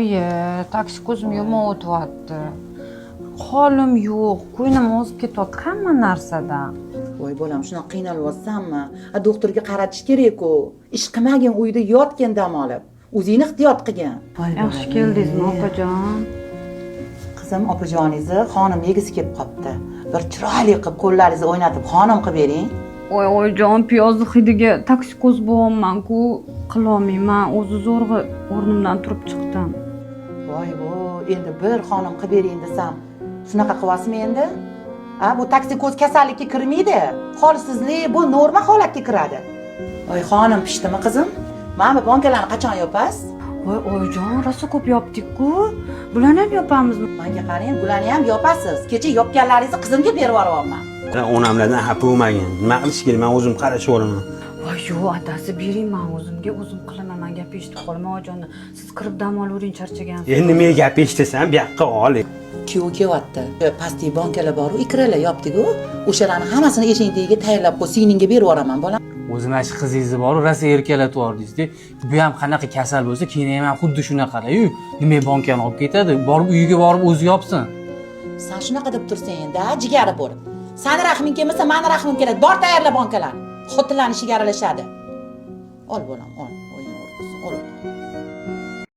Oyi, taksi ko'zim yomon o'tyapti. Holim yo'q, ko'nglim ozib ketyapti hamma narsadan. Voy bolam, shunaqa qiynalyapsanmi? Doktorga qaratish kerak-ku. Ish qilmagin, uyda yotgin dam olib. O'zingni ehtiyot qilgin. Yaxshi keldingizmi, opajon? Qizim, opajoningizni xonim yegisi kelib qopti. Bir chiroyli qilib qo'llaringizni o'ynatib xonim qilib bering. Voy, oyijon, piyozni hidiga taksi ko'z bo'lyapman-ku, qilolmayman. O'zi zo'rg'a o'rnimdan turib chiqdim. Voy, endi bir xonim qilib bering desam, shunaqa qilyapsizmi endi? Bu taksi ko'z kasallikka kirmaydi. Holsizlik bu norma holatga kiradi. Voy, xonim pishdimi qizim? Mana bu bankalarni qachon yopasiz? Voy, oyijon, rosa ko'p yopdik-ku. Bularni ham yopamizmi? Menga qarang, bularni ham yopasiz. Kecha yopganlaringizni qizimga berib yuboryapman. Onamlardan xafa bo'lmagin. Nima qilish kerak? Men o'zim qarashib olaman. Voy, yo'q, adasi, bering, men o'zimga o'zim qilaman. Men gap eshitib qolaman, oyijon. Siz kirib dam olavering, charchagansiz. Endi men gap eshitasan, bu yoqqa ol. Kuyov kelyapti. Pastki bankalar bor-ku, ikralar yopdik-ku. O'shalarni hammasini eshik tagiga tayyorlab qo'y, singlingga berib yuboraman, bolam. O'zi mana shu qizingiz bor, rosa erkalatib yubordingiz-da. Bu ham qanaqa kasal bo'lsa, keyin ham xuddi shunaqada-yu. Nima bankani olib ketadi? Borib uyiga borib o'zi yopsin. Sen shunaqa deb tursan endi, jigari bo'lib. Sani rahming kelmasa, meni rahmim keladi. Bor tayyorla bankalarni. Xotinlarning ishiga aralashadi. Ol bolam, ol.